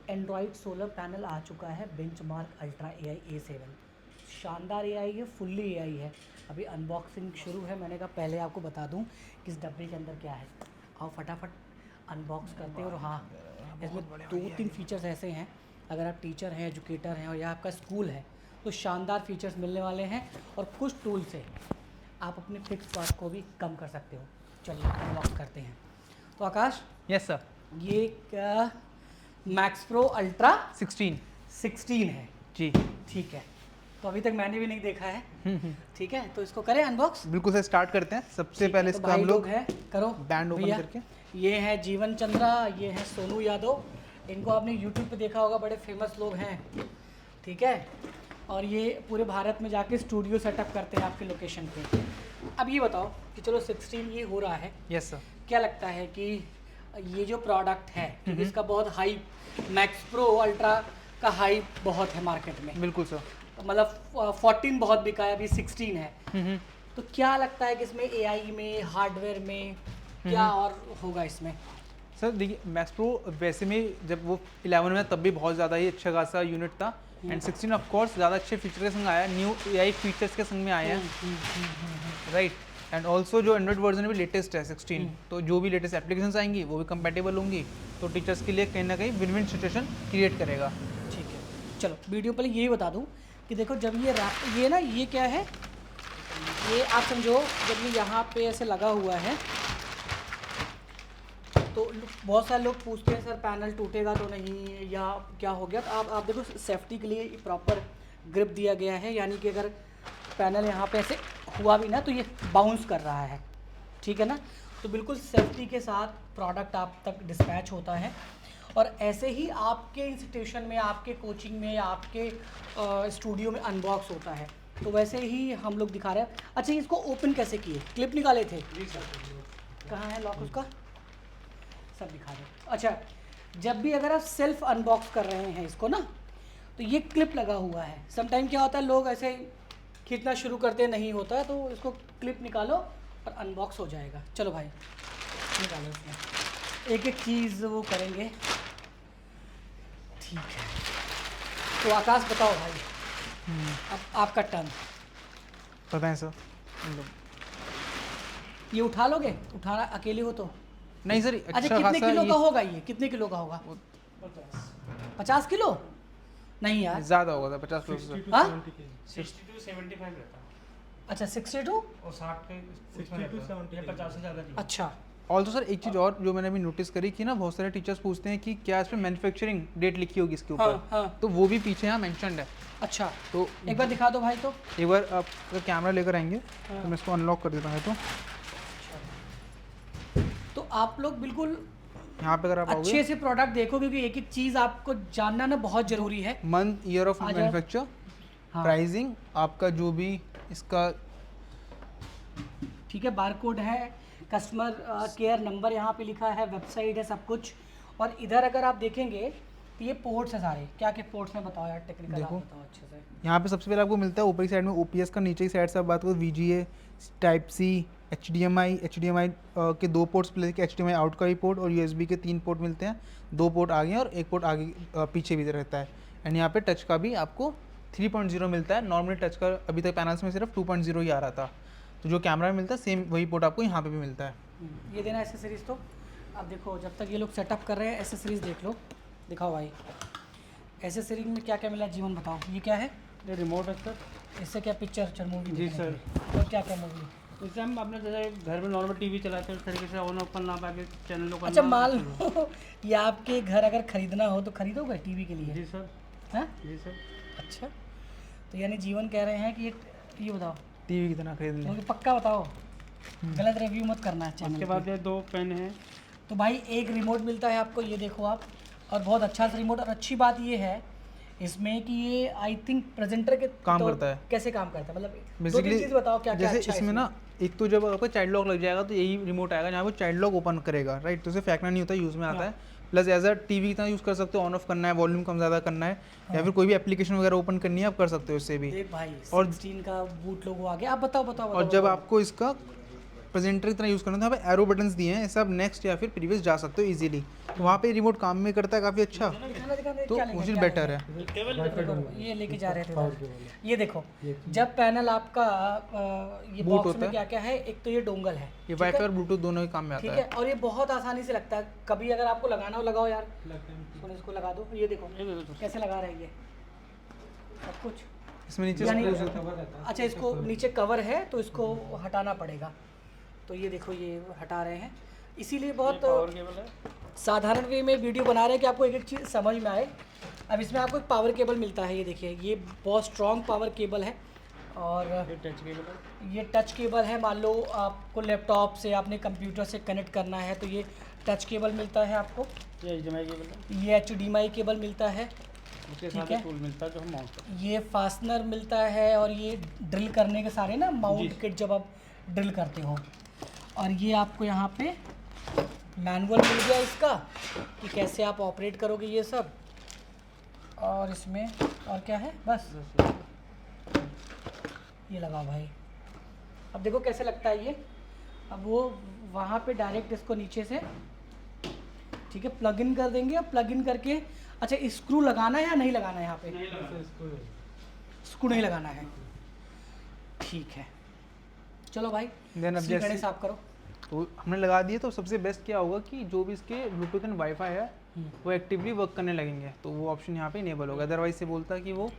Android solar panel आ चुका है benchmark ultra AI A7। शानदार AI है, फुल्ली AI है। अभी अनबॉक्सिंग शुरू है, मैंने कहा पहले आपको बता दूं कि इस डब्बे के अंदर क्या है। आओ फटाफट अनबॉक्स करते हैं। और हाँ, इसमें 2-3 फीचर्स ऐसे हैं, अगर आप टीचर हैं, एजुकेटर हैं और या आपका स्कूल है तो शानदार फीचर्स मिलने वाले हैं। और कुछ टूल से आप अपने फिक्स कॉस्ट को भी कम कर सकते हो। चलिए अनबॉक्स करते हैं। तो आकाश, यस सर। ये क्या मैक्स प्रो अल्ट्रा 16 है जी। ठीक है, तो अभी तक मैंने भी नहीं देखा है। ठीक है, तो इसको करें अनबॉक्स। बिल्कुल सर, स्टार्ट करते हैं। सबसे पहले तो इसका भाई हम लोग लोग हैं, करो बैंड ओपन भैया। करके। ये है जीवन चंद्रा, ये है सोनू यादव। इनको आपने यूट्यूब पे देखा होगा, बड़े फेमस लोग हैं। ठीक है, और ये पूरे भारत में जाके स्टूडियो सेटअप करते हैं आपके लोकेशन पे। अब ये बताओ कि चलो 16 ये हो रहा है, यस सर। क्या लगता है कि ये जो प्रोडक्ट है, क्योंकि इसका बहुत हाइप, मैक्स प्रो अल्ट्रा का हाइप बहुत है मार्केट में, बिल्कुल सर। मतलब 14 बहुत बिका है, अभी 16 है। तो क्या लगता है कि इसमें AI में, हार्डवेयर में क्या और होगा इसमें? सर देखिए, मैक्स प्रो वैसे में जब वो 11 में तब भी बहुत ज़्यादा ही अच्छा खासा यूनिट था। एंड 16 ऑफ कोर्स ज़्यादा अच्छे फीचर के संग आया, न्यू AI फीचर्स के संग में आया है, राइट। एंड ऑल्सो जो एंड्रॉइड वर्जन भी लेटेस्ट है 16, तो जो भी लेटेस्ट एप्लीकेशंस आएंगी वो भी कंपेटेबल होंगी, तो टीचर्स के लिए कहीं ना कहीं विन विन सिचुएशन क्रिएट करेगा। ठीक है, चलो वीडियो पहले यही बता दूं कि देखो, जब ये रैप, ये ना, ये क्या है, ये आप समझो, जब ये यहाँ पे ऐसे लगा हुआ है तो बहुत सारे लोग पूछते हैं सर पैनल टूटेगा तो नहीं या क्या हो गया। तो आप देखो, सेफ्टी के लिए प्रॉपर ग्रिप दिया गया है, यानी कि अगर पैनल यहाँ पे ऐसे हुआ भी ना तो ये बाउंस कर रहा है। ठीक है ना, तो बिल्कुल सेफ्टी के साथ प्रोडक्ट आप तक डिस्पैच होता है। और ऐसे ही आपके इंस्टीट्यूशन में, आपके कोचिंग में या आपके स्टूडियो में अनबॉक्स होता है, तो वैसे ही हम लोग दिखा रहे हैं। अच्छा, इसको ओपन कैसे किए, क्लिप निकाले थे? जी सर। कहाँ है लॉक उसका, सब दिखा दो। अच्छा, जब भी अगर आप सेल्फ अनबॉक्स कर रहे हैं इसको ना, तो ये क्लिप लगा हुआ है। समटाइम क्या होता है, लोग ऐसे खींचना शुरू करते नहीं होता है, तो इसको क्लिप निकालो और अनबॉक्स हो जाएगा। चलो भाई निकालो, इसमें एक एक चीज़ वो करेंगे। ठीक है, तो आकाश बताओ भाई, अब आपका टर्न। पता है सर। ये उठा लोगे, उठाना अकेले हो तो? नहीं सर, अच्छा, अच्छा कितने खासा किलो ये का होगा ये, कितने किलो का होगा? 50 किलो? नहीं यार, ज़्यादा होगा सर, 50 किलो से। हाँ? 62 75 रहता है अच्छा 62। और 60 के 62 70 50 से ज़्यादा नहीं। अच्छा, ऑल्सो सर एक चीज़ और जो मैंने अभी नोटिस करी कि ना, बहुत सारे टीचर्स पूछते हैं कि क्या इस पर मैन्युफैक्चरिंग डेट लिखी होगी इसके ऊपर। हाँ। तो वो भी पीछे यहाँ मेंशन्ड है। अच्छा, तो एक बार दिखा दो भाई। तो एक बार आप अगर कैमरा लेकर आएंगे हाँ। तो मैं इसको अनलॉक कर देता हूँ। तो आप लोग बिल्कुल यहाँ पे अगर आप अच्छे आओगे, से प्रोडक्ट देखो, क्योंकि एक एक चीज़ आपको जानना ना बहुत ज़रूरी है। मंथ, ईयर ऑफ आ जाओ। मैन्युफैक्चर, हाँ प्राइसिंग, आपका जो भी इसका, ठीक है, बारकोड है, कस्टमर केयर नंबर यहाँ पे लिखा है, वेबसाइट है, सब कुछ। और इधर अगर आप देखेंगे तो ये पोर्ट्स है सारे। क्या क्या पोर्ट्स हैं बताओ यार, टेक्निकल आप देखो। बताओ अच्छे से। यहाँ पे सबसे पहले आपको मिलता है ऊपर की साइड में OPS का, नीचे की साइड से आप बात करो VGA, टाइप C, HDMI के 2 पोर्ट्स प्लस के HDMI आउट का ही पोर्ट, और USB के 3 पोर्ट मिलते हैं। 2 पोर्ट आगे हैं और 1 पोर्ट आगे पीछे भी रहता है। एंड यहाँ पे टच का भी आपको 3.0 मिलता है। नॉर्मली टच का अभी तक पैनल्स में सिर्फ 2.0 ही आ रहा था, तो जो कैमरा में मिलता है सेम वही पोर्ट आपको यहाँ पे भी मिलता है। ये देना एसेसरीज। तो अब देखो, जब तक ये लोग सेटअप कर रहे हैं, एसेसरीज देख लो, दिखाओ भाई एसेसरीज में क्या क्या मिला। जीवन बताओ, ये क्या है? ये रिमोट है सर। इससे क्या पिक्चर मूवी? जी सर। और क्या क्या मूवी? इससे हम अपने जैसे घर में नॉर्मल टीवी चलाते हैं उस तरीके से ऑन ऑफ करना, बाकी चैनलों का। अच्छा, मान लो ये आपके घर अगर खरीदना हो तो खरीदोगे टीवी के लिए? जी सर। हाँ जी सर। अच्छा, तो यानी जीवन कह रहे हैं कि ये बताओ, TV कितना खरीद लें? मुझे पक्का बताओ, गलत रिव्यू मत करना चैनल उसके बाद ये 2 पेन हैं। तो भाई एक रिमोट मिलता है आपको, ये देखो आप, और बहुत अच्छा सा रिमोट। और अच्छी बात ये है इसमें कि ये आई थिंक प्रेजेंटर के काम तो करता है। कैसे काम करता है, मतलब बेसिकली 2-3 चीज़ बताओ क्या क्या जैसे अच्छा है इसमें ना, एक तो जब आपको चाइल्ड लॉक लग जाएगा तो यही रिमोट आएगा जहाँ पे चाइल्ड लॉक ओपन करेगा, राइट। तो उसे फेंकना नहीं होता, यूज़ में आता है। प्लस एज अ TV की तरह यूज़ कर सकते हो, ऑन ऑफ करना है, वॉल्यूम कम ज़्यादा करना है, या फिर कोई भी एप्लीकेशन वगैरह ओपन करनी है आप कर सकते हो इससे भी। देख भाई, और 16 का बूट लोगो आ गया। आप बताओ। और जब आपको इसका प्रेजेंटर की तरह यूज़ करना है तो यहाँ पे एरो बटन्स दिए हैं, इससे आप नेक्स्ट या फिर प्रीवियस जा सकते हो इजीली। तो वहाँ पे रिमोट काम में करता है काफ़ी अच्छा, दिखाना तो क्या लेंगे, वो चीज़ क्या बेटर लेंगे? है। ये लेके जा रहे थे उधर। ये देखो जब पैनल आपका ये Boot बॉक्स होता में है। क्या क्या है, एक तो ये डोंगल है, ये ठीक वाईफाई है? और ब्लूटूथ दोनों ही काम में ठीक आता है, है। और ये बहुत आसानी से लगता है, कभी अगर आपको लगाना हो लगाओ यार, सुनो इसको लगा दो, ये देखो कैसे लगा रहे हैं ये सब कुछ। इसमें नीचे यानी screws होते हैं। अच्छा इसको नीचे कवर है तो इसको हटाना पड़ेगा, तो ये देखो ये हटा रहे हैं, इसीलिए बहुत पावर केबल है। साधारण वे में वीडियो बना रहे हैं कि आपको एक एक चीज़ समझ में आए। अब इसमें आपको एक पावर केबल मिलता है, ये देखिए ये बहुत स्ट्रॉन्ग पावर केबल है, और ये टच केबल है। ये टच केबल है। मान लो आपको लैपटॉप से अपने कंप्यूटर से कनेक्ट करना है तो ये टच केबल मिलता है आपको, ये HDMI केबल है। ये HDMI केबल मिलता है, उसके ठीक साथ है। एक टूल मिलता है जो हम माउंट करते ये फास्टनर मिलता है, और ये ड्रिल करने के सारे ना माउंट जी। किट जब आप ड्रिल करते हो। और ये आपको यहाँ पे मैनुअल मिल गया इसका कि कैसे आप ऑपरेट करोगे ये सब। और इसमें और क्या है, बस हैं। ये लगाओ भाई। अब देखो कैसे लगता है ये। अब वो वहाँ पे डायरेक्ट इसको नीचे से, ठीक है, प्लग इन कर देंगे। अब प्लग इन करके, अच्छा स्क्रू लगाना है या नहीं लगाना है यहाँ पे? स्क्रू नहीं लगाना है, ठीक है। चलो भाई Then अब इसकी जैसे- कड़े साफ करो। तो हमने लगा दिए, तो सबसे बेस्ट क्या होगा कि जो भी इसके ब्लूटूथ एंड वाईफाई है वो एक्टिवली वर्क करने लगेंगे, तो वो ऑप्शन यहाँ पे इनेबल होगा। अदरवाइज से बोलता है कि वो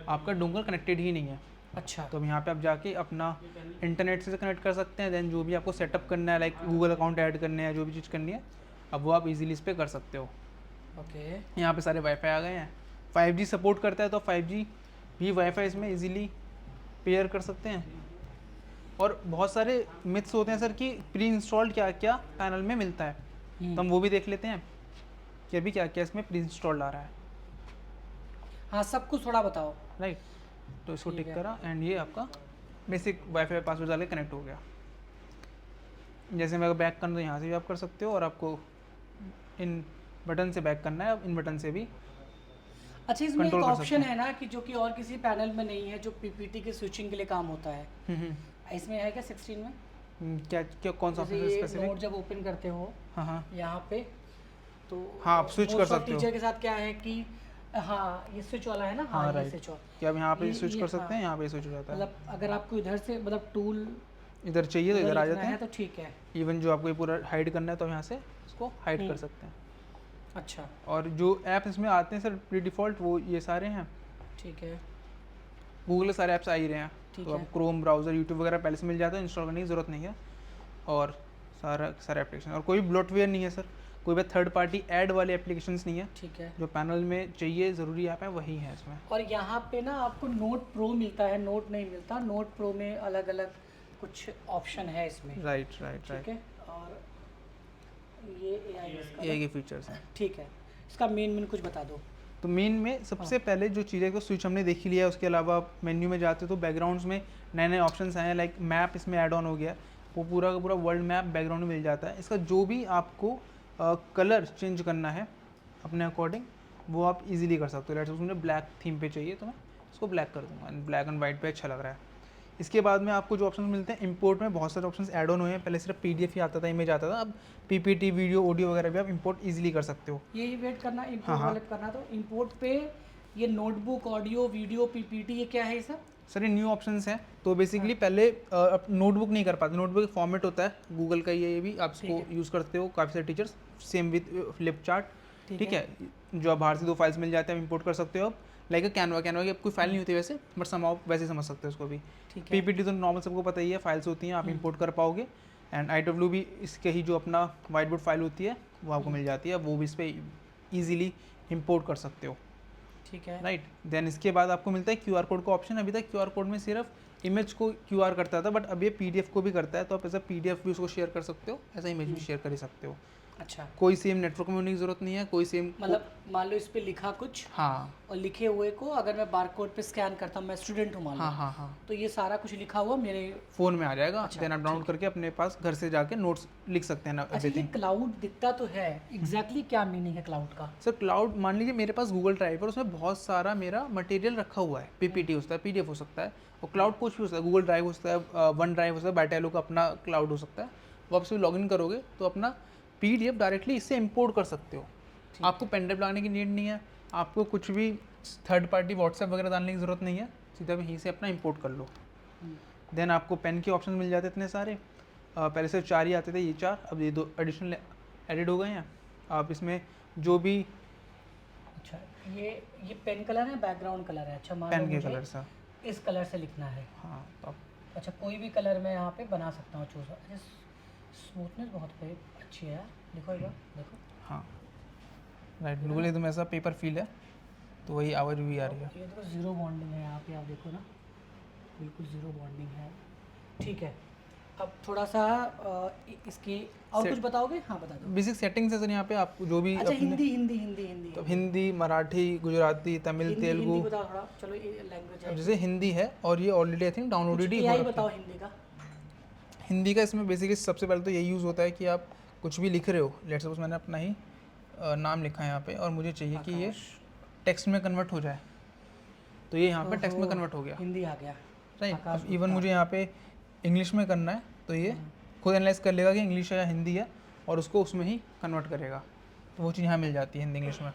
आपका डोंगल कनेक्टेड ही नहीं है। अच्छा तो अब यहाँ पे आप जाके अपना इंटरनेट से कनेक्ट कर सकते हैं, देन जो भी आपको सेटअप करना है, लाइक गूगल अकाउंट ऐड करने हैं, जो भी चीज़ करनी है, अब वो आप इजीली इस पर कर सकते हो। ओके, यहाँ पे सारे वाईफाई आ गए हैं। 5G सपोर्ट करता है, तो 5G भी वाईफाई इसमें इजीली पेयर कर सकते हैं। और बहुत सारे मिथ्स होते हैं सर कि प्री इंस्टॉल्ड क्या क्या पैनल में मिलता है, तो हम वो भी देख लेते हैं कि अभी क्या क्या इसमें प्री इंस्टॉल्ड आ रहा है, हाँ सब कुछ थोड़ा बताओ। राइट। तो इसको ठीक टिक है। करा एंड ये आपका बेसिक वाईफाई पासवर्ड डाल के कनेक्ट हो गया। जैसे मैं बैक करना तो यहाँ से भी आप कर सकते हो, और आपको इन बटन से बैक करना है, अब इन बटन से भी अच्छा इसमें एक Control कर सकते ऑप्शन हैं। है ना कि जो कि और किसी पैनल में नहीं है, जो पीपीटी के स्विचिंग के लिए काम होता है, इसमें है क्या 16 में? क्या क्या कौन सा जैसे ऑप्शन है ये नोट स्पेसिफिक? जब ओपन करते हो हाँ हाँ यहाँ पे, तो हाँ, आप switch कर सकते हो। टीचर के साथ क्या है कि हाँ ये स्विच वाला है ना, हाँ हाँ, ये right। स्विच वाला, कि आप यहाँ पे ये- स्विच ये कर सकते हाँ। हैं, यहाँ पे स्विच हो जाता है। मतलब अगर आपको इधर से मतलब टूल इधर चाहिए तो इधर आ जाते है हैं। तो ठीक है। इवन जो आपको ये पूरा हाइड करना है तो यहाँ से इसको हाइड कर सकते हैं। अच्छा और जो ऐप इसमें आते हैं सर प्री डिफ़ॉल्ट, वो ये सारे हैं। ठीक है, गूगल के सारे ऐप्स आ ही रहे हैं, ठीक तो है। अब क्रोम ब्राउज़र यूट्यूब वगैरह पहले से मिल जाता है, इंस्टॉल करने की ज़रूरत नहीं है। और सारा एप्लीकेशन, और कोई ब्लॉटवेयर नहीं है सर, कोई भी थर्ड पार्टी ऐड वाले एप्लीकेशंस नहीं है। ठीक है। जो पैनल में चाहिए ज़रूरी ऐप है वही है इसमें। और यहाँ पे ना आपको नोट प्रो मिलता है, नोट नहीं मिलता। नोट प्रो में अलग अलग कुछ ऑप्शन है इसमें, राइट राइट ठीक राइट, है। और ये AI इसका ये फीचर्स हैं। ठीक है, इसका मेन कुछ बता दो। तो मेन में सबसे पहले जो चीज़ें को स्विच हमने देख ही लिया है, उसके अलावा आप मेन्यू में जाते हो तो बैकग्राउंड्स में नए नए ऑप्शंस आए हैं, लाइक मैप इसमें ऐड ऑन हो गया, वो पूरा का पूरा वर्ल्ड मैप बैकग्राउंड में मिल जाता है। इसका जो भी आपको कलर चेंज करना है अपने अकॉर्डिंग, वो आप इजीली कर सकते हो। लेट्स सपोज मुझे ब्लैक थीम पे चाहिए तो मैं इसको ब्लैक कर दूँगा, ब्लैक एंड वाइट पे अच्छा लग रहा है। इसके बाद में आपको जो ऑप्शन मिलते हैं, इंपोर्ट में बहुत सारे ऑप्शंस ऐड ऑन हुए हैं। पहले सिर्फ PDF ही आता था, इमेज आता था, अब PPT वीडियो ऑडियो वगैरह भी आप इंपोर्ट इजीली कर सकते हो। यही वेट करना, हाँ, इंपोर्ट हाँ। वाले करना। तो इंपोर्ट पे ये नोटबुक, ऑडियो, वीडियो, PPT, ये क्या है ये सब? सर ये न्यू ऑप्शंस हैं। तो बेसिकली पहले आप नोटबुक नहीं कर पाते, नोटबुक एक फॉर्मेट होता है गूगल का, ये भी आप इसको यूज़ करते हो काफ़ी सारे teachers, same with flip chart, ठीक है। जो आप बाहर से 2 फाइल्स मिल जाते हैं, आप इंपोर्ट कर सकते हो। आप लाइक कैनवा की कोई फाइल नहीं होती वैसे, बट सम आप वैसे समझ सकते हो उसको भी। ठीक है। PPT तो नॉर्मल सबको पता ही है, फाइल्स होती हैं, आप इंपोर्ट कर पाओगे। एंड IW भी इसके ही जो अपना वाइट बोर्ड फाइल होती है वो आपको मिल जाती है, वो भी इस पर ईजिली इंपोर्ट कर सकते हो, ठीक है। राइट। देन इसके बाद आपको मिलता है QR कोड का ऑप्शन। अभी तक QR कोड में सिर्फ इमेज को QR करता था, बट अब ये PDF को भी करता है, तो आप एज अ PDF भी उसको शेयर कर सकते हो, एज अ इमेज भी शेयर कर ही सकते हो। अच्छा, कोई सेम नेटवर्क में होने की ज़रूरत नहीं है, कोई सेम मतलब मान लो इस पे लिखा कुछ हाँ और लिखे हुए को अगर मैं बारकोड पे स्कैन करता हूँ, मैं स्टूडेंट हूँ मान लो, हाँ हाँ हाँ तो ये सारा कुछ लिखा हुआ मेरे। फ़ोन में आ जाएगा। अच्छा, देन आप डाउनलोड करके अपने पास घर से जाके नोट्स लिख सकते हैं ना अच्छा, ये एवरीथिंग। क्लाउड दिखता तो है, एग्जैक्टली क्या मीनिंग है क्लाउड का? सर क्लाउड मान लीजिए मेरे पास गूगल ड्राइव पर उसमें बहुत सारा मेरा मटेरियल रखा हुआ है, पीपीटी होता है, पीडीएफ हो सकता है, और क्लाउड कुछ भी हो सकता है, गूगल ड्राइव हो सकता है, वन ड्राइव हो सकता है, बैटेलो का अपना क्लाउड हो सकता है। वो आप लॉग इन करोगे तो अपना पीडीएफ डायरेक्टली इससे इंपोर्ट कर सकते हो। आपको पेन ड्राइव लाने की नीड नहीं है, आपको कुछ भी थर्ड पार्टी व्हाट्सएप वगैरह डालने की ज़रूरत नहीं है, सीधा यहीं से अपना इंपोर्ट कर लो। देन आपको पेन के ऑप्शन मिल जाते इतने सारे, पहले से 4 ही आते थे, ये 4 अब ये 2 एडिशनल एडिड हो गए हैं। आप इसमें जो भी अच्छा, ये पेन कलर है, बैकग्राउंड कलर है। अच्छा, मान लो पेन के मुझे कलर सा, इस कलर से लिखना है। हाँ तो आप अच्छा, कोई भी कलर मैं यहाँ पे बना सकता हूँ चूज। अच्छा, स्मूथनेस बहुत अच्छी है, लिखो एक बार, देखो। हाँ राइट, बिल्कुल एकदम ऐसा पेपर फील है, तो वही आवाज़ भी आ रही है। ये देखो ज़ीरो बॉन्डिंग है यहाँ पे, आप देखो ना, बिल्कुल ज़ीरो बॉन्डिंग है। ठीक है, अब थोड़ा सा इसकी और Set- कुछ बताओगे? हाँ, बता दो। बेसिक सेटिंग्स है सर यहाँ पे, आप जो भी अच्छा, अपने हिंदी हिंदी हिंदी हिंदी तो हिंदी, मराठी, गुजराती, तमिल, हिंदी तेलुगु। हिंदी बताओ थोड़ा, चलो ये लैंग्वेज अब है। जैसे हिंदी है और ये ऑलरेडी आई थिंक डाउनलोडेड ही हो AI रखी बताओ है। हिंदी का। हिंदी का इसमें बेसिकली सबसे पहले तो यही यूज़ होता है कि आप कुछ भी लिख रहे हो, लेट्स सपोज मैंने अपना ही नाम लिखा है यहाँ पे और मुझे चाहिए कि ये टेक्स्ट में कन्वर्ट हो जाए, तो ये यहाँ पे टेक्स्ट में ओहो, कन्वर्ट हो गया, हिंदी आ गया। राइट। आकाश अब इवन गुप्ता। मुझे यहाँ पे इंग्लिश में करना है तो ये खुद एनालाइज कर लेगा कि इंग्लिश है या हिंदी है और उसको उसमें ही कन्वर्ट करेगा, तो वो चीज़ यहाँ मिल जाती है हिंदी इंग्लिश में।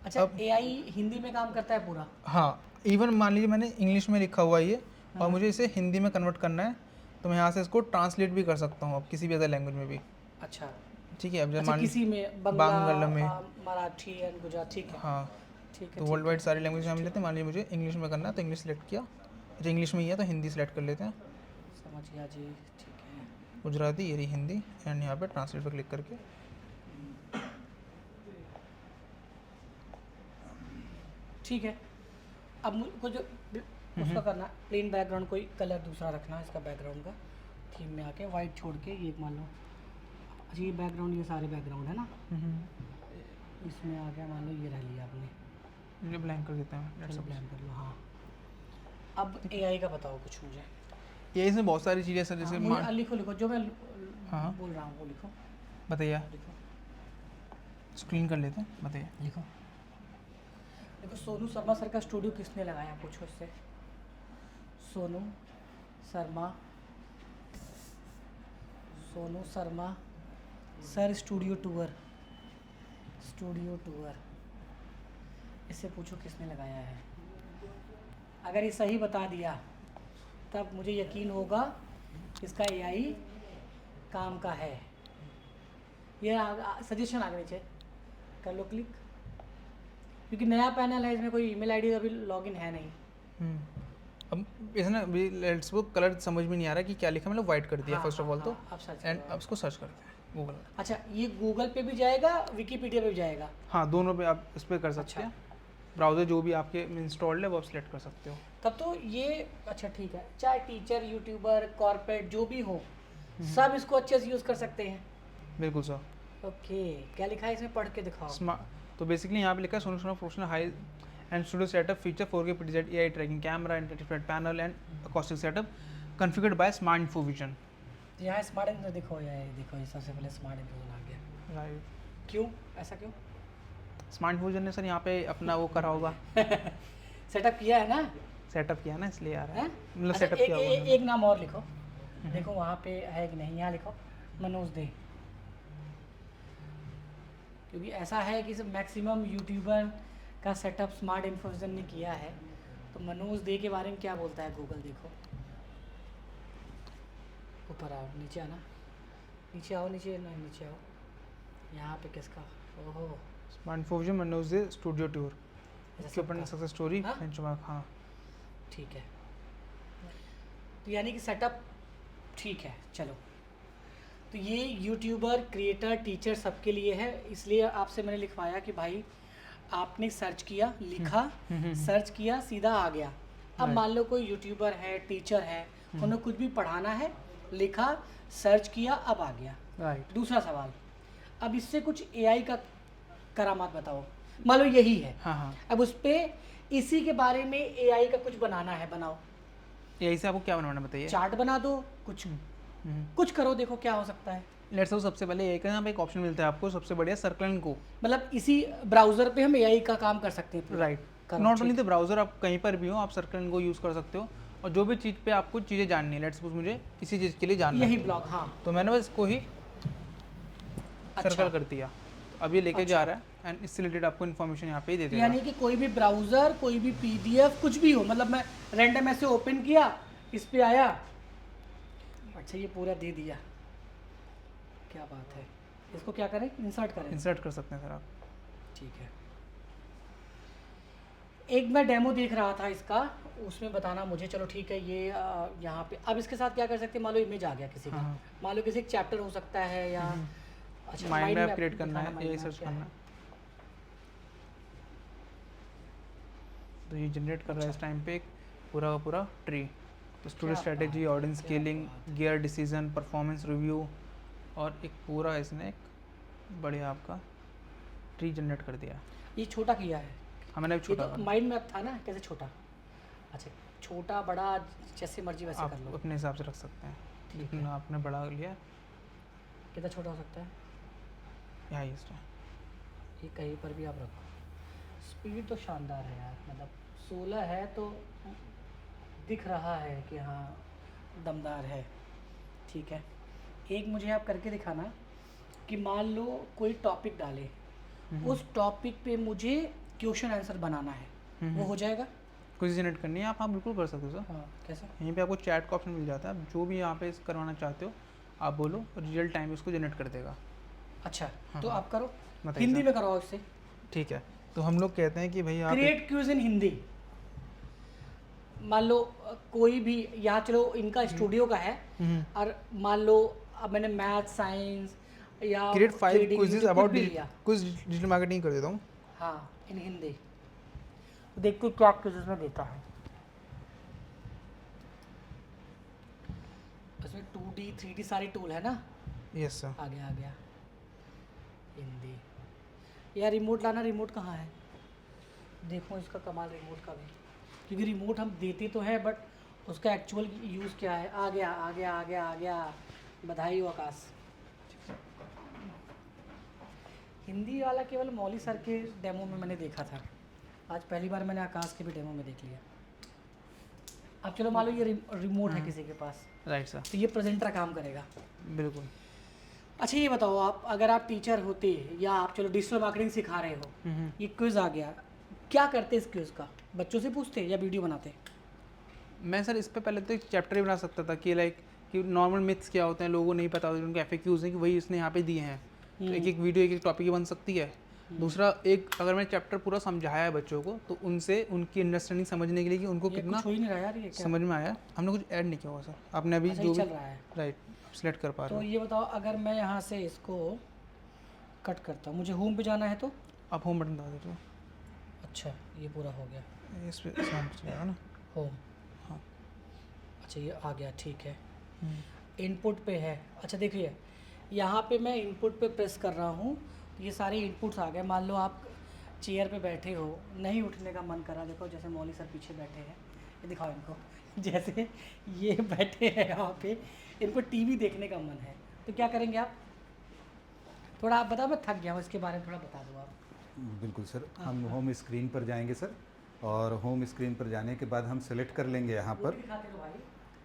अच्छा, अब AI हिंदी में काम करता है पूरा? हाँ, इवन मान लीजिए मैंने इंग्लिश में लिखा हुआ है ये और मुझे इसे हिंदी में कन्वर्ट करना है, तो मैं यहाँ से इसको ट्रांसलेट भी कर सकता हूँ अब किसी भी अदर लैंग्वेज में भी, अच्छा, ठीक है। अब जब अच्छा, मान किसी में बांग्ला बंगला में, मराठी एंड गुजराती, ठीक है। हाँ, ठीक है, तो ठीक वर्ल्ड वाइड है। सारी लैंग्वेज यहाँ मिल जाते हैं। मान लीजिए मुझे इंग्लिश में करना है तो इंग्लिश सेलेक्ट किया, जो इंग्लिश में ही है तो हिंदी सेलेक्ट कर लेते हैं, समझ गया जी, ठीक है। गुजराती ये रही हिंदी, एंड यहाँ पे ट्रांसलेट पर क्लिक करके ठीक है, अब मुझको जो उसका करना, प्लेन बैकग्राउंड, कोई कलर दूसरा रखना है इसका बैकग्राउंड का, थीम में आके वाइट छोड़ के ये मान लो। अच्छा, ये बैकग्राउंड, ये सारे बैकग्राउंड है ना, इसमें आ गया मान लो, ये रह लिया आपने, ये ब्लैंक कर देते हैं। चलो ब्लैंक कर लो। हाँ, अब AI का बताओ कुछ मुझे। ये इसमें बहुत सारी चीज़ें सर, जैसे हाँ, लिखो लिखो जो मैं हाँ। बोल रहा हूँ वो लिखो, बताइए, लिखो स्क्रीन कर लेते हैं, बताइए। लिखो। देखो, सोनू शर्मा सर का स्टूडियो किसने लगाया, पूछो इससे। Sonu Sharma sir studio tour, इससे पूछो किसने लगाया है। अगर ये सही बता दिया तब मुझे यकीन होगा इसका AI काम का है। ये सजेशन आगे नीचे कर लो क्लिक, क्योंकि नया पैनल है, इसमें कोई ईमेल आईडी अभी लॉगिन है नहीं। अब इसे ना लेट्स वो कलर समझ में नहीं आ रहा कि क्या लिखा, मतलब वाइट कर दिया हाँ, फर्स्ट ऑफ ऑल, तो हाँ, अब सर्च एंड करो। अब इसको सर्च करते हैं गूगल। अच्छा, ये गूगल पे भी जाएगा, विकीपीडिया पे भी जाएगा? हाँ, दोनों पे आप इस पर कर सकते अच्छा। हैं, ब्राउज़र जो भी आपके इंस्टॉल्ड है वो आप सिलेक्ट कर सकते हो। तब तो ये अच्छा ठीक है, चाहे टीचर, यूट्यूबर, कॉर्पोरेट जो भी हो, सब इसको अच्छे से यूज़ कर सकते हैं। बिल्कुल सर। ओके, क्या लिखा है इसमें, पढ़ के दिखाओ। तो बेसिकली यहाँ पे लिखा है Sonu Sharma professional high end studio setup feature 4K PTZ AI tracking camera interactive panel and acoustic setup configured by smart info vision. यहाँ स्मार्ट इन्फो देखो, ये देखो, ये सबसे पहले स्मार्ट इन्फो आ गया। राइट, क्यों, ऐसा क्यों? स्मार्ट इन्फो विजन ने सर यहाँ पे अपना वो करा होगा, सेटअप किया है ना, सेटअप किया ना, इसलिए आ रहा है, हैं? मतलब अच्छा, सेटअप किया होगा। एक नाम और लिखो, देखो वहाँ पे है कि नहीं, यहाँ लिखो मनोज दे, क्योंकि ऐसा है कि मैक्सिमम यूट्यूबर का सेटअप स्मार्ट इन्फोविजन ने किया है, तो मनोज दे के बारे में क्या बोलता है गूगल, देखो ऊपर आओ, नीचे आना, नीचे आओ, नीचे नहीं, नीचे आओ, यहाँ पे किसका, ओहो, स्मार्ट इन्फो विजन मनोज दे स्टूडियो टूर ऐसा ओपन सबका। सक्सेस स्टोरी हाँ? बेंचमार्क। हाँ ठीक है, तो यानी कि सेटअप ठीक है। चलो, तो ये यूट्यूबर, क्रिएटर, टीचर सबके लिए है, इसलिए आपसे मैंने लिखवाया कि भाई आपने सर्च किया, लिखा, सर्च किया, सीधा आ गया। अब मान लो कोई यूट्यूबर है, टीचर है, उन्हें कुछ भी पढ़ाना है, लिखा, सर्च किया, अब आ गया। राइट। दूसरा सवाल, अब इससे कुछ एआई का करामात बताओ। मान लो यही है, हाँ हाँ। अब उस पे इसी के बारे में एआई का कुछ बनाना है, बनाओ। यही से आपको क्या बनवाना बताइए। चार्ट बना दो, कुछ कुछ करो, देखो क्या हो सकता है। लेट्स सपोज सबसे पहले एक यहाँ पे एक ऑप्शन मिलता है आपको, सबसे बढ़िया सर्कल एंड गो। मतलब इसी ब्राउजर पे हम एआई का काम कर सकते हैं पूरा। राइट, करो, नॉट ठीक। ओनली द ब्राउजर, आप कहीं पर भी हो आप सर्कल एंड गो यूज़ कर सकते हो। और जो भी चीज़ पे आपको चीज़ें जाननी है, लेट्स सपोज मुझे किसी चीज़ के लिए जानना यही है, ब्लॉग, हाँ। तो मैंने बस इसको ही अच्छा। सर्कल कर दिया, तो अब ये लेके जा रहा है एंड इससे रिलेटेड आपको इन्फॉर्मेशन यहाँ पे ही दे देगा। यानी कि कोई भी ब्राउजर, कोई भी पीडीएफ, कुछ भी हो, मतलब मैं रैंडम ऐसे ओपन किया, इस पे आया, अच्छा ये पूरा दे दिया, क्या बात है। इसको क्या करें, इंसर्ट करें? इंसर्ट कर सकते हैं सर आप। ठीक है। एक मैं डेमो देख रहा था इसका, उसमें बताना मुझे। चलो ठीक है, ये यहाँ पे अब इसके साथ क्या कर सकते हैं? मान लो इमेज आ गया किसी का, हाँ। मान लो किसी एक चैप्टर हो सकता है, या अच्छा माइंड मैप मैप क्रिएट करना दिखाना, है, माइंड यही मैप सर्च क्या करना है? है, तो ये जनरेट कर रहा है इस टाइम पे एक पूरा का पूरा ट्री। तो स्टूडेंट क्या स्ट्रेटेजी, बात, ऑडियंस क्या स्केलिंग, बात। गियर डिसीजन, परफॉर्मेंस रिव्यू, और एक पूरा इसने एक बढ़िया आपका ट्री जनरेट कर दिया। ये छोटा किया है, हाँ मैंने अभी ये छोटा तो करा। माइंड मैप था ना, कैसे छोटा? अच्छा, छोटा बड़ा जैसे मर्जी वैसे आप कर लो। अपने हिसाब से रख सकते हैं, ठीक लेकिन आपने बड़ा लिया कितना छोटा हो सकता है? यहाँ इस टाइम। ये कहीं पर भी आप रखो। स्पीड तो शानदार है यार, मतलब 16 है तो दिख रहा है कि हाँ दमदार है। ठीक है, एक मुझे आप करके दिखाना कि मान लो कोई टॉपिक डाले, उस टॉपिक पे मुझे क्वेश्चन आंसर बनाना है, वो हो जाएगा? कुछ जनरेट करनी है आप, हाँ बिल्कुल कर सकते हो सर। हाँ, कैसे? यहीं पे आपको चैट का ऑप्शन मिल जाता है, आप जो भी यहाँ पे करवाना चाहते हो आप बोलो, रियल टाइम उसको जनरेट कर देगा। अच्छा, हाँ, तो हाँ। आप करो, बताइए हिंदी सर। में करवाओ इससे। ठीक है, तो हम लोग कहते हैं कि भाई आप क्रिएट क्यूज इन हिंदी। मान लो कोई भी, यहाँ चलो इनका स्टूडियो का है, और मान लो अब मैंने मैथ, साइंस या क्रिएट 5 trading, क्विज़ेस कुछ अबाउट भी लिया। कुछ डिजिटल मार्केटिंग कर देता हूँ। हाँ, इन हिंदी। तो देखो क्या क्विज़ेस में देता है। उसमें 2D 3D सारे टूल है ना। Yes sir. आ गया हिंदी। यार रिमोट लाना, रिमोट कहाँ है? देखो इसका कमाल रिमोट का भी, क्योंकि रिमोट हम देते तो हैं बट उसका एक्चुअल यूज़ क्या है। आ गया। बधाई हो आकाश। हिंदी वाला केवल मौली सर के डेमो में मैंने देखा था, आज पहली बार मैंने आकाश के भी डेमो में देख लिया। अब चलो मान लो ये रिमोट है किसी के पास, राइट सर, तो ये प्रेजेंटर काम करेगा। बिल्कुल। अच्छा ये बताओ, आप अगर आप टीचर होते या आप चलो डिजिटल मार्केटिंग सिखा रहे हो, ये क्विज आ गया, क्या करते इस क्विज का? बच्चों से पूछते या वीडियो बनाते? मैं सर इस पे पहले तो एक चैप्टर ही बना सकता था कि लाइक कि नॉर्मल मिथ्स क्या होते हैं, लोगों को नहीं पता होता, उनके FAQs हैं कि वही इसने यहाँ पे दिए हैं, तो एक एक वीडियो एक एक टॉपिक की बन सकती है। दूसरा, एक अगर मैं चैप्टर पूरा समझाया है बच्चों को, तो उनसे उनकी अंडरस्टैंडिंग समझने के लिए कि उनको ये कितना कुछ हो ही नहीं रहा यार, ये क्या? समझ में आया, हमने कुछ ऐड नहीं किया हुआ सर, आपने अभी अच्छा, जो ये भी चल रहा है। राइट सिलेक्ट कर पा तो रहे हो। ये बताओ, अगर मैं यहाँ से इसको कट करता हूँ, मुझे होम पे जाना है तो? आप होम बटन दबा देते हो, अच्छा ये पूरा हो गया, इस पे साउंड चलेगा ना। होम। हाँ। अच्छा ये आ गया, ठीक है। इनपुट पे है, अच्छा देखिए यहाँ पे मैं इनपुट पे प्रेस कर रहा हूँ, तो ये सारे इनपुट्स आ गए। मान लो आप चेयर पे बैठे हो, नहीं उठने का मन करा, देखो जैसे मौली सर पीछे बैठे हैं, ये दिखाओ इनको, जैसे ये बैठे हैं यहाँ पे, इनको टीवी देखने का मन है, तो क्या करेंगे आप? थोड़ा आप बताओ, मैं थक गया हूँ, इसके बारे में थोड़ा बता दो आप। बिल्कुल सर, हम होम स्क्रीन पर जाएंगे सर, और होम स्क्रीन पर जाने के बाद हम सेलेक्ट कर लेंगे यहाँ वो भी पर। दिखाते दो भाई।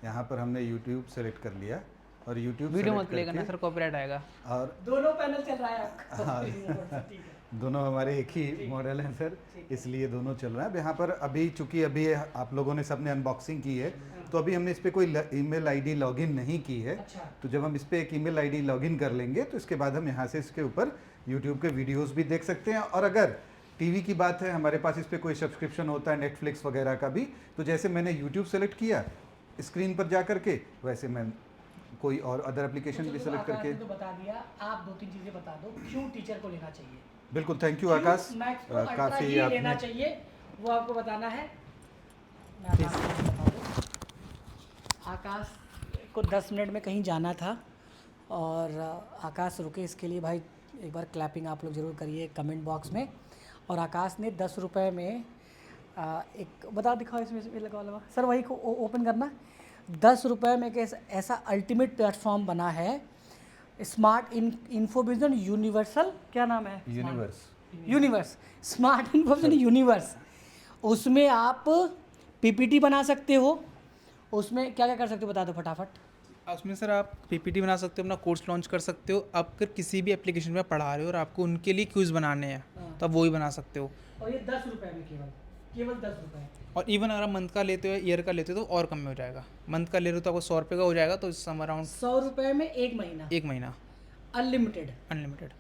यहाँ पर हमने YouTube सेलेक्ट कर लिया, और YouTube वीडियो मत सेलेक्ट प्ले करना करके सर, कॉपीराइट आएगा। और दोनों पैनल चल रहा है आपका। हाँ। ठीक है। दोनों हमारे एक ही मॉडल हैं सर, इसलिए दोनों चल रहा है। अब यहाँ पर अभी चूंकि अभी आप लोगों ने सबने अनबॉक्सिंग की है, तो अभी हमने इस पर कोई ईमेल आईडी लॉगिन नहीं की है। अच्छा। तो जब हम इस पर एक ईमेल आईडी लॉगिन कर लेंगे, तो इसके बाद हम यहाँ से इसके ऊपर YouTube के वीडियोस भी देख सकते हैं। और अगर टीवी की बात है, हमारे पास इस पर कोई सब्सक्रिप्शन होता है नेटफ्लिक्स वगैरह का भी, तो जैसे मैंने YouTube सेलेक्ट किया स्क्रीन पर जा करके, वैसे मैं कोई और अदर एप्लीकेशन भी सेलेक्ट करके। तो बता दिया, आप 2-3 चीजें बता दो, क्यों टीचर को लेना चाहिए? बिल्कुल, थैंक यू आकाश, काफ़ी ये लेना आपने चाहिए, वो आपको बताना है। मैं आकाश को बता दूं। आकाश को 10 मिनट में कहीं जाना था, और आकाश रुके इसके लिए भाई एक बार क्लैपिंग आप लोग ज़रूर करिए कमेंट बॉक्स में। और आकाश ने 10 रुपये में एक बता दिखाओ इसमें लगा लगा सर, वही को ओपन करना। 10 रुपये में एक ऐसा अल्टीमेट प्लेटफॉर्म बना है, स्मार्ट इन्फोविजन यूनिवर्सल, क्या नाम है? Universe, smart Infovision universe. उसमें आप पीपीटी बना सकते हो। उसमें क्या क्या कर सकते हो बता दो फटाफट। उसमें सर आप पीपीटी बना सकते हो, अपना कोर्स लॉन्च कर सकते हो। आप अगर किसी भी एप्लीकेशन में पढ़ा रहे हो और आपको उनके लिए क्यूज़ बनाने हैं तो आप वो ही बना सकते हो। और ये 10 रुपये में केवल 10 रुपये। और इवन अगर आप मंथ का लेते हो या ईयर का लेते हो तो और कम में हो जाएगा। मंथ का ले रहे हो तो आपको 100 रुपये का हो जाएगा, तो सम अराउंड 100 रुपये में 1 महीना, 1 महीना अनलिमिटेड। अनलिमिटेड।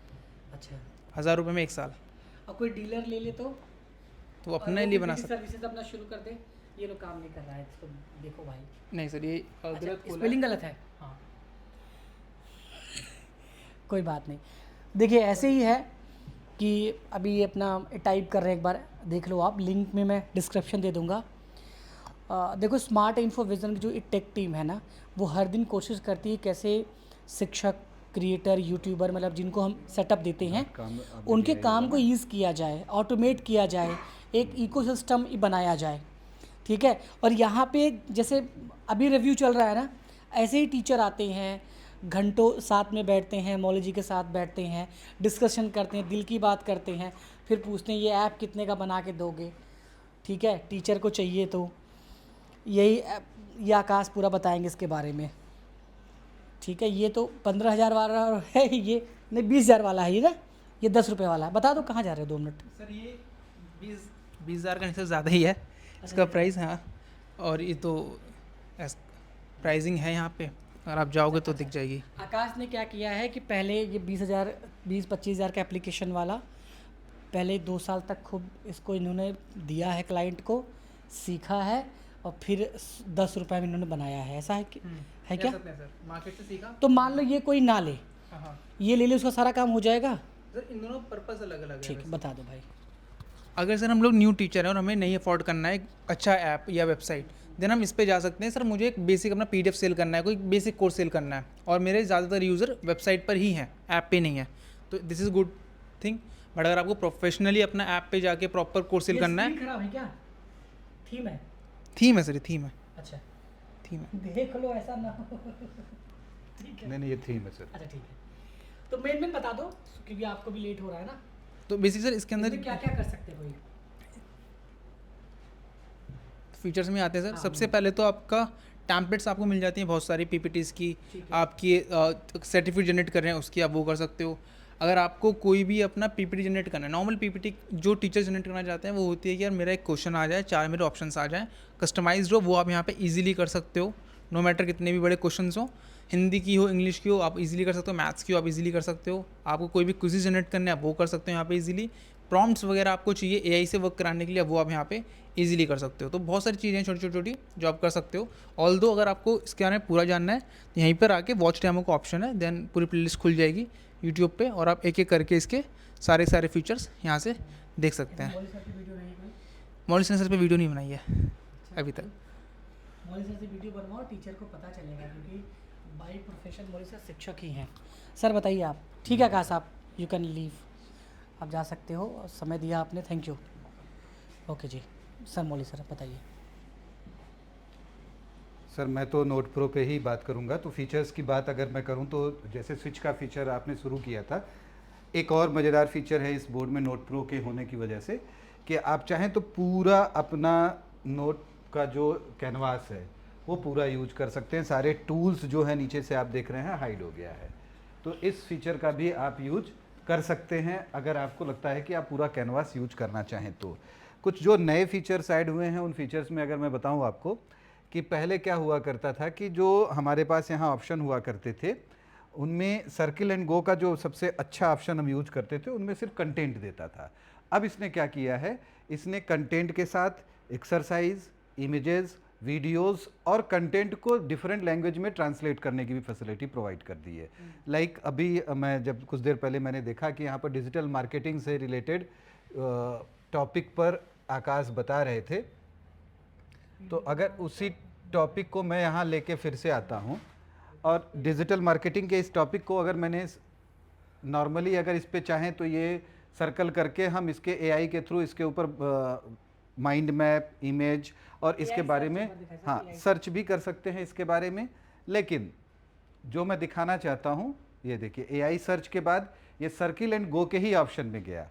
अच्छा, 1000 रुपये में 1 साल। और कोई डीलर ले ले तो तो वो अपने लिए बना सकते सर्विसेज अपना शुरू कर दे। ये लोग काम नहीं कर रहा है, इसको देखो भाई। नहीं सर, ये अच्छा, स्पेलिंग गलत है। हाँ, कोई बात नहीं। देखिए ऐसे ही है कि अभी ये अपना टाइप कर रहे हैं, एक बार देख लो आप, लिंक में मैं डिस्क्रिप्शन दे दूँगा। देखो स्मार्ट इन्फोविजन की जो टेक टीम है ना, वो हर दिन कोशिश करती है कैसे शिक्षक, क्रिएटर, यूट्यूबर, मतलब जिनको हम सेटअप देते हैं उनके काम को ईज़ किया जाए, ऑटोमेट किया जाए, एक इकोसिस्टम बनाया जाए। ठीक है। और यहाँ पे जैसे अभी रिव्यू चल रहा है ना, ऐसे ही टीचर आते हैं, घंटों साथ में बैठते हैं, मौलवी जी के साथ बैठते हैं, डिस्कशन करते हैं, दिल की बात करते हैं, फिर पूछते हैं ये ऐप कितने का बना के दोगे। ठीक है, टीचर को चाहिए तो ये आकाश पूरा बताएंगे इसके बारे में। ठीक है, ये तो 15,000 वाला है, ये नहीं 20,000 वाला है ये ना, ये 10 रुपये वाला है। बता दो कहाँ जा रहे हो 2 मिनट। सर ये 20,000 का नहीं सर, ज़्यादा ही है इसका प्राइस। हाँ, और ये तो प्राइसिंग है यहाँ पे, अगर आप जाओगे तो दिख जाएगी। आकाश ने क्या किया है कि पहले ये 20-25,000 का एप्लीकेशन वाला पहले 2 साल तक खूब इसको इन्होंने दिया है क्लाइंट को, सीखा है, और फिर 10 रुपये में इन्होंने बनाया है। ऐसा है कि है क्या? सर मार्केट से सीखा। तो मान लो ये कोई ना ले, हाँ ये ले ले, उसका सारा काम हो जाएगा। सर, इन दोनों पर्पस अलग अलग है। ठीक, बता दो भाई। अगर सर हम लोग न्यू टीचर हैं और हमें नहीं अफोर्ड करना है एक अच्छा ऐप या वेबसाइट, देन हम इस पे जा सकते हैं। सर मुझे एक बेसिक अपना पीडीएफ सेल करना है, कोई बेसिक कोर्स सेल करना है, और मेरे ज़्यादातर यूज़र वेबसाइट पर ही हैं, ऐप पे नहीं है, तो this is good thing. But अगर आपको प्रोफेशनली अपना ऐप पे जाके प्रॉपर कोर्स सेल करना है। खराब है क्या? थीम है? थीम है सर, ये थीम है। अच्छा, थीम है। देख लो ऐसा ना हो। ठीक है। नहीं ये थीम है सर। अच्छा ठीक है, तो मेन बता दो क्योंकि आपको भी लेट हो रहा है ना। तो बेसिक सर इसके अंदर क्या क्या कर सकते हो? फीचर्स में आते हैं सर। हाँ, सबसे पहले तो आपका टैम्पलेट्स आपको मिल जाती हैं बहुत सारी पीपीटीज़ की, आपकी सर्टिफिकेट जनरेट कर रहे हैं उसकी, आप वो कर सकते हो। अगर आपको कोई भी अपना पीपीटी जनरेट करना है, नॉर्मल पीपीटी जो टीचर जनरेट करना चाहते हैं वो होती है कि यार मेरा एक क्वेश्चन आ जाए, 4 मेरे ऑप्शंस आ जाएँ, कस्टमाइज्ड हो, वो आप यहाँ पे इजीली कर सकते हो। नो मैटर कितने भी बड़े क्वेश्चंस हो, हिंदी की हो, इंग्लिश की हो, आप इजीली कर सकते हो, मैथ्स की हो आप इजीली कर सकते हो। आपको कोई भी क्विज़ जनरेट करने हैं आप वो कर सकते हो यहाँ पे इजीली। प्रॉम्प्ट्स वगैरह आपको चाहिए एआई से वर्क कराने के लिए, वो आप यहाँ पे इजीली कर सकते हो। तो बहुत सारी चीज़ें छोटी छोटी जो आप कर सकते हो। ऑल्दो अगर आपको इसके बारे में पूरा जानना है तो यहीं पर आके वॉच डेमो का ऑप्शन है, देन पूरी प्लेलिस्ट खुल जाएगी यूट्यूब पे, और आप एक एक करके इसके सारे फीचर्स यहाँ से देख सकते हैं। मौली सर पे वीडियो नहीं बनाई है अभी तक। मौली सर से वीडियो बनवाओ, टीचर को पता चलेगा, क्योंकि बाई प्रोफेशन मौली सर शिक्षक ही हैं। सर बताइए आप। ठीक है आकाश, आप यू कैन लीव, आप जा सकते हो, समय दिया आपने, thank you. Okay ji sir, Mouli sir बताइए। सर मैं तो नोट प्रो पे ही बात करूंगा। तो फीचर्स की बात अगर मैं करूं तो जैसे स्विच का फीचर आपने शुरू किया था, एक और मज़ेदार फीचर है इस बोर्ड में नोट प्रो के होने की वजह से कि आप चाहें तो पूरा अपना नोट का जो कैनवास है वो पूरा यूज कर सकते हैं। सारे टूल्स जो है नीचे से आप देख रहे हैं हाइड हो गया है, तो इस फीचर का भी आप यूज कर सकते हैं अगर आपको लगता है कि आप पूरा कैनवास यूज करना चाहें तो। कुछ जो नए फीचर्स ऐड हुए हैं उन फीचर्स में अगर मैं बताऊं आपको कि पहले क्या हुआ करता था कि जो हमारे पास यहाँ ऑप्शन हुआ करते थे उनमें सर्किल एंड गो का जो सबसे अच्छा ऑप्शन हम यूज करते थे उनमें सिर्फ कंटेंट देता था। अब इसने क्या किया है, इसने कंटेंट के साथ एक्सरसाइज, इमेजेस, वीडियोस और कंटेंट को डिफरेंट लैंग्वेज में ट्रांसलेट करने की भी फैसिलिटी प्रोवाइड कर दी है। लाइक अभी मैं जब कुछ देर पहले मैंने देखा कि यहाँ पर डिजिटल मार्केटिंग से रिलेटेड टॉपिक पर आकाश बता रहे थे, तो अगर उसी टॉपिक को मैं यहाँ लेके फिर से आता हूँ और डिजिटल मार्केटिंग के इस टॉपिक को अगर मैंने नॉर्मली अगर इस पे चाहें तो ये सर्कल करके हम इसके एआई के थ्रू इसके ऊपर माइंड मैप, इमेज और इसके बारे में हाँ सर्च भी कर सकते हैं इसके बारे में। लेकिन जो मैं दिखाना चाहता हूँ, ये देखिए एआई सर्च के बाद ये सर्किल एंड गो के ही ऑप्शन में गया।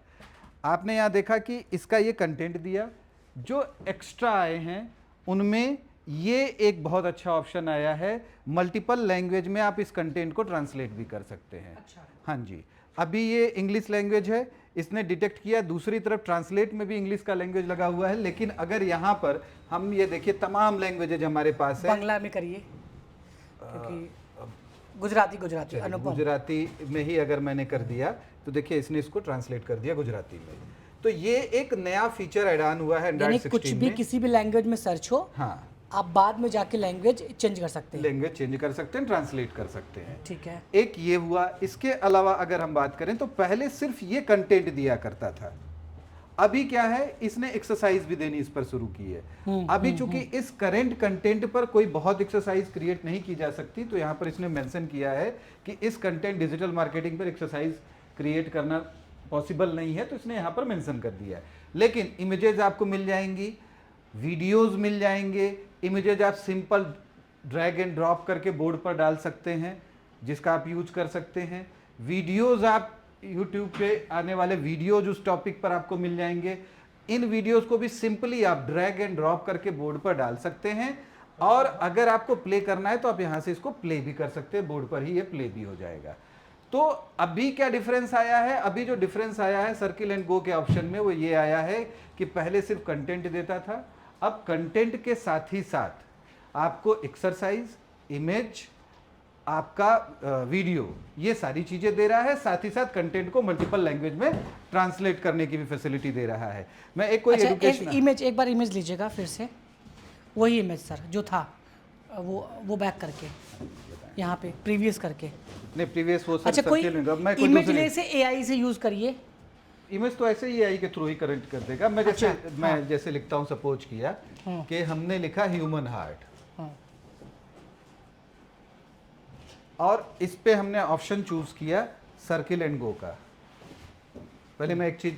आपने यहाँ देखा कि इसका ये कंटेंट दिया, जो एक्स्ट्रा आए हैं उनमें ये एक बहुत अच्छा ऑप्शन आया है, मल्टीपल लैंग्वेज में आप इस कंटेंट को ट्रांसलेट भी कर सकते हैं। अच्छा। हाँ जी, अभी ये इंग्लिश लैंग्वेज है, इसने डिटेक्ट किया, दूसरी तरफ ट्रांसलेट में भी इंग्लिश का लैंग्वेज लगा हुआ है। लेकिन अगर यहाँ पर हम ये देखिए तमाम लैंग्वेजेज हमारे पास है, बांग्ला में करिए, क्योंकि गुजराती अनुपम। गुजराती में ही अगर मैंने कर दिया तो देखिए इसने इसको ट्रांसलेट कर दिया गुजराती में। तो ये एक नया फीचर ऐड ऑन हुआ है यानी एंड्रॉइड 16 कुछ भी में। किसी भी लैंग्वेज में सर्च हो, हाँ, आप बाद में जाके लैंग्वेज चेंज कर सकते हैं। लैंग्वेज चेंज कर सकते हैं, ट्रांसलेट कर सकते हैं। ठीक है। एक ये हुआ। इसके अलावा अगर हम बात करें तो पहले सिर्फ ये कंटेंट दिया करता था, अभी क्या है इसने एक्सरसाइज भी देनी इस पर शुरू की है। अभी चूंकि इस करंट कंटेंट पर कोई बहुत एक्सरसाइज क्रिएट नहीं की जा सकती, तो यहाँ पर इसने मेंशन किया है कि इस कंटेंट डिजिटल मार्केटिंग पर एक्सरसाइज क्रिएट करना पॉसिबल नहीं है, तो इसने यहाँ पर मेंशन कर दिया है। लेकिन इमेजेस आपको मिल जाएंगी, वीडियोस मिल जाएंगे। इमेजेस आप सिंपल ड्रैग एंड ड्रॉप करके बोर्ड पर डाल सकते हैं, जिसका आप यूज कर सकते हैं। वीडियोस आप YouTube पे आने वाले वीडियोज उस टॉपिक पर आपको मिल जाएंगे। इन वीडियोस को भी सिंपली आप ड्रैग एंड ड्रॉप करके बोर्ड पर डाल सकते हैं, और अगर आपको प्ले करना है तो आप यहाँ से इसको प्ले भी कर सकते हैं, बोर्ड पर ही ये प्ले भी हो जाएगा। तो अभी क्या डिफरेंस आया है? अभी जो डिफरेंस आया है सर्किल एंड गो के ऑप्शन में, वो ये आया है कि पहले सिर्फ कंटेंट देता था, अब कंटेंट के साथ ही साथ आपको एक्सरसाइज, इमेज, आपका वीडियो, ये सारी चीजें दे रहा है। साथ ही साथ कंटेंट को मल्टीपल लैंग्वेज में ट्रांसलेट करने की भी फैसिलिटी दे रहा है। मैं एक कोई अच्छा, एजुकेशन इमेज एक बार इमेज लीजिएगा फिर से, वही इमेज सर जो था, वो बैक करके यहाँ पे प्रीवियस करके। नहीं, प्रीवियस वो सर अच्छा, कोई मैं इमेज ले से एआई से यूज करिए। इमेज तो ऐसे ही एआई के थ्रू ही करेक्ट कर देगा। मैं जैसे अच्छा, मैं जैसे लिखता हूँ, सपोज किया कि हमने लिखा ह्यूमन हार्ट, हाँ। और इस पे हमने ऑप्शन चूज किया सर्किल एंड गो का। पहले मैं एक चीज,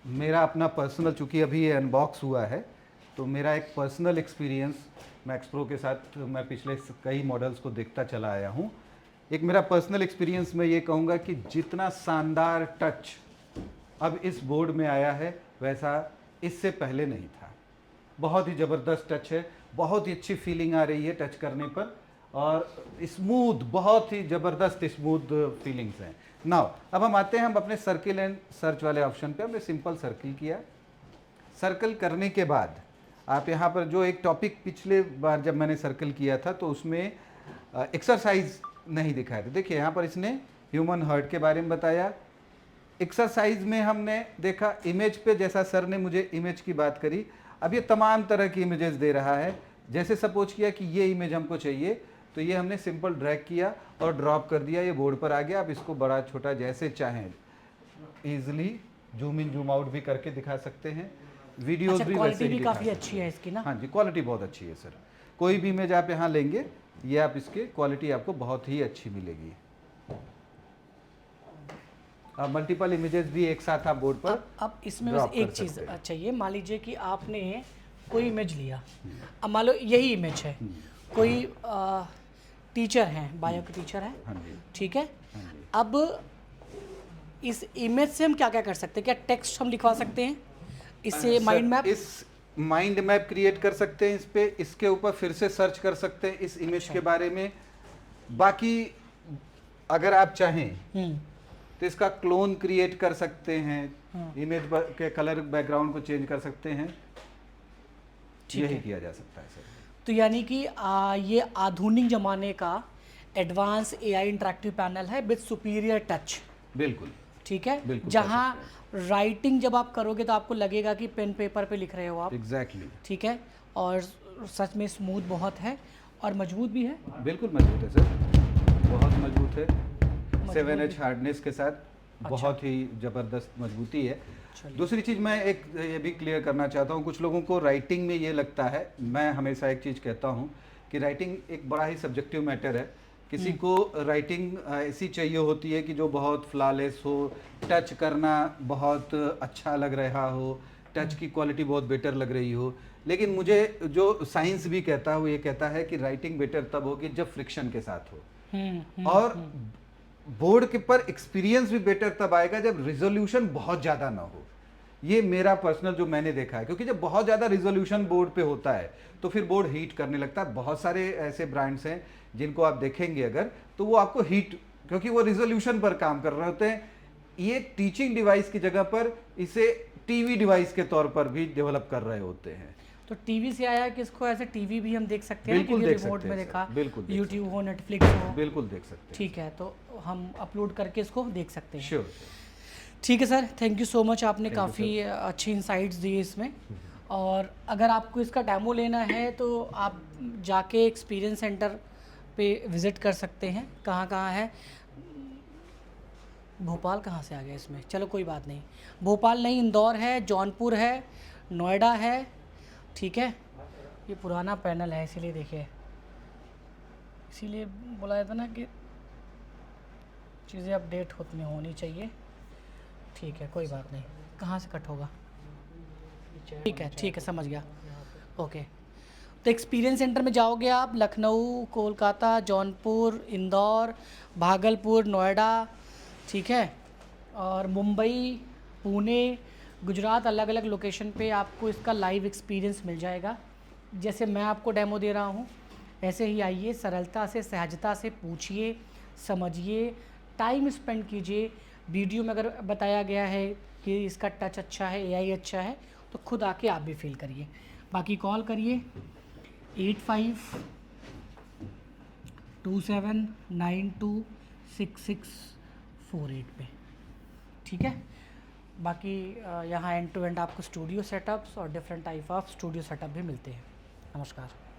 मेरा अपना पर्सनल, चूंकि अभी ये अनबॉक्स हुआ है, तो मेरा एक पर्सनल एक्सपीरियंस मैक्स प्रो के साथ मैं पिछले कई मॉडल्स को देखता चला आया हूँ। एक मेरा पर्सनल एक्सपीरियंस मैं ये कहूँगा कि जितना शानदार टच अब इस बोर्ड में आया है, वैसा इससे पहले नहीं था। बहुत ही ज़बरदस्त टच है, बहुत ही अच्छी फीलिंग आ रही है टच करने पर, और स्मूथ, बहुत ही ज़बरदस्त स्मूथ फीलिंग्स हैं। नाउ अब हम आते हैं हम अपने सर्किल एंड सर्च वाले ऑप्शन पे। हमने सिंपल सर्किल किया। सर्कल करने के बाद आप यहाँ पर जो एक टॉपिक पिछले बार जब मैंने सर्कल किया था तो उसमें एक्सरसाइज नहीं दिखाया था। देखिए यहाँ पर इसने ह्यूमन हार्ट के बारे में बताया। एक्सरसाइज में हमने देखा इमेज पे, जैसा सर ने मुझे इमेज की बात करी, अब ये तमाम तरह की इमेजेस दे रहा है। जैसे सपोज किया कि ये इमेज हमको चाहिए, तो ये हमने सिंपल ड्रैग किया और ड्रॉप कर दिया, ये बोर्ड पर आ गया। आप इसको बड़ा छोटा जैसे चाहें easily zoom in zoom out भी करके दिखा सकते हैं। वीडियोस भी वैसे क्वालिटी ही भी दिखा काफ़ी सकते अच्छी है इसकी ना। हैं। हाँ जी, क्वालिटी बहुत अच्छी है सर। कोई भी इमेज आप यहाँ लेंगे, ये आप इसके क्वालिटी आपको बहुत ही अच्छी मिलेगी। अब मल्टीपल इमेजेस भी एक साथ आप बोर्ड पर अब इसमें drop बस एक कर चीज़ सकते हैं। चाहिए। मान लीजिए कि आपने कोई इमेज लिया, अब मान लो यही इमेज है, कोई टीचर हैं, बायो के टीचर हैं, हाँ जी, ठीक है। हाँ जी। अब इस इमेज से हम क्या क्या कर सकते हैं? क्या टेक्स्ट हम लिखवा सकते हैं इससे? सर, माइंड मैप, इस माइंड मैप क्रिएट कर सकते हैं इस पे, इसके ऊपर फिर से सर्च कर सकते हैं इस इमेज के बारे में। बाकी अगर आप चाहें तो इसका क्लोन क्रिएट कर सकते हैं, इमेज के कलर बैकग्राउंड को चेंज कर सकते हैं, यही किया जा सकता है सर। तो यानी कि ये आधुनिक ज़माने का एडवांस एआई इंटरेक्टिव पैनल है विद सुपीरियर टच। बिल्कुल ठीक है, बिल्कुल जहाँ राइटिंग जब आप करोगे तो आपको लगेगा कि पेन पेपर पे लिख रहे हो आप। एग्जैक्टली ठीक है, और सच में स्मूथ बहुत है और मजबूत भी है। बिल्कुल मजबूत है सर, बहुत मजबूत है। 7H हार्डनेस के साथ बहुत ही ज़बरदस्त मजबूती है। दूसरी चीज़ मैं एक ये भी क्लियर करना चाहता हूँ, कुछ लोगों को राइटिंग में ये लगता है, मैं हमेशा एक चीज़ कहता हूँ कि राइटिंग एक बड़ा ही सब्जेक्टिव मैटर है। किसी को राइटिंग ऐसी चाहिए होती है कि जो बहुत फ्लॉलेस हो, टच करना बहुत अच्छा लग रहा हो, टच की क्वालिटी बहुत बेटर लग रही हो। लेकिन मुझे जो साइंस भी कहता है वो ये कहता है कि राइटिंग बेटर तब होगी जब फ्रिक्शन के साथ हो, और बोर्ड के पर एक्सपीरियंस भी बेटर तब आएगा जब रिजोल्यूशन बहुत ज़्यादा ना हो। ये मेरा पर्सनल जो मैंने देखा है, क्योंकि जब बहुत ज़्यादा रिजोल्यूशन बोर्ड पे होता है तो फिर बोर्ड हीट करने लगता है। बहुत सारे ऐसे ब्रांड्स हैं जिनको आप देखेंगे अगर, तो वो आपको हीट, क्योंकि वो रिजोल्यूशन पर काम कर रहे होते हैं। ये टीचिंग डिवाइस की जगह पर इसे टीवी डिवाइस के तौर पर भी डेवलप कर रहे होते हैं। तो टीवी से आया कि इसको ऐसे टीवी भी हम देख सकते हैं, बिल्कुल क्योंकि देख रिमोट सकते में हैं देखा, सर, बिल्कुल देख यूट्यूब हो, नेटफ्लिक्स हो, बिल्कुल देख सकते हैं। ठीक है, तो हम अपलोड करके इसको देख सकते हैं। श्योर। ठीक है sir, thank you so much, आपने काफ़ी अच्छी इंसाइट्स दिए इसमें। और अगर आपको इसका डेमो लेना है तो आप जाके एक्सपीरियंस सेंटर पे विज़िट कर सकते हैं। कहाँ है, भोपाल कहाँ से आ गया इसमें, चलो कोई बात नहीं, भोपाल नहीं, इंदौर है, जौनपुर है, नोएडा है, ठीक है। ये पुराना पैनल है इसीलिए देखिए, इसीलिए बोला जाता ना कि चीज़ें अपडेट होनी चाहिए। ठीक है, कोई बात नहीं, कहाँ से कट होगा, ठीक है, समझ गया, ओके। तो एक्सपीरियंस सेंटर में जाओगे आप, लखनऊ, कोलकाता, जौनपुर, इंदौर, भागलपुर, नोएडा, ठीक है, और मुंबई, पुणे, गुजरात, अलग अलग लोकेशन पे आपको इसका लाइव एक्सपीरियंस मिल जाएगा। जैसे मैं आपको डेमो दे रहा हूँ ऐसे ही आइए, सरलता से, सहजता से पूछिए, समझिए, टाइम स्पेंड कीजिए। वीडियो में अगर बताया गया है कि इसका टच अच्छा है, AI अच्छा है, तो खुद आके आप भी फील करिए। बाकी कॉल करिए 8527926648 पे, ठीक है। बाकी यहाँ एंड टू एंड आपको स्टूडियो सेटअप्स और different type of studio setup भी मिलते हैं। नमस्कार।